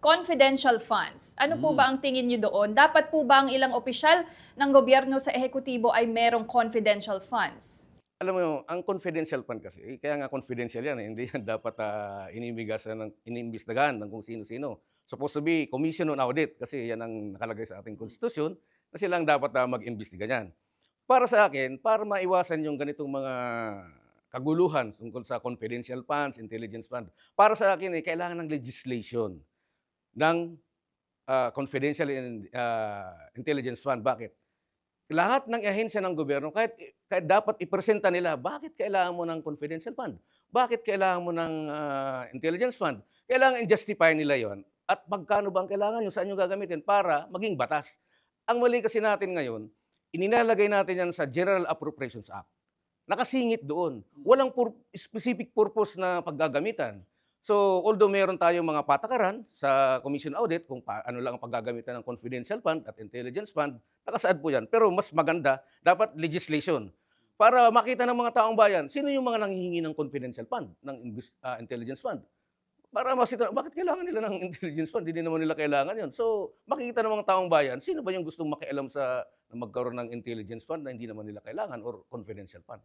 confidential funds. Ano po ba Hmm. ang tingin niyo doon? Dapat po ba ang ilang opisyal ng gobyerno sa ehekutibo ay merong confidential funds? Alam mo, ang confidential fund kasi, kaya nga confidential yan, hindi yan dapat, iniimbestigahan ng kung sino-sino. Supposed to be commission on audit kasi yan ang nakalagay sa ating konstitusyon na sila ang dapat, mag-imbestiga niyan. Para sa akin, para maiwasan yung ganitong mga kaguluhan tungkol sa confidential funds, intelligence fund, para sa akin, kailangan ng legislation ng, confidential intelligence fund. Bakit? Lahat ng ahensya ng gobyerno kahit dapat ipresenta nila, bakit kailangan mo ng confidential fund? Bakit kailangan mo ng, intelligence fund? Kailangan i-justify nila 'yon at magkano ba ang kailangan niyo, saan niyo gagamitin para maging batas. Ang mali kasi natin ngayon, inilalagay natin 'yan sa General Appropriations Act. Nakasingit doon. Walang specific purpose na paggagamitan. So, although meron tayong mga patakaran sa Commission Audit kung paano lang ang paggagamitan ng confidential fund at intelligence fund, nakasaad po 'yan. Pero mas maganda, dapat legislation. Para makita ng mga taong bayan, sino yung mga nanghihingi ng confidential fund, ng intelligence fund. Para makita, bakit kailangan nila ng intelligence fund, hindi naman nila kailangan 'yon. So, makikita ng mga taong bayan, sino ba yung gustong makialam sa na magkaroon ng intelligence fund na hindi naman nila kailangan or confidential fund.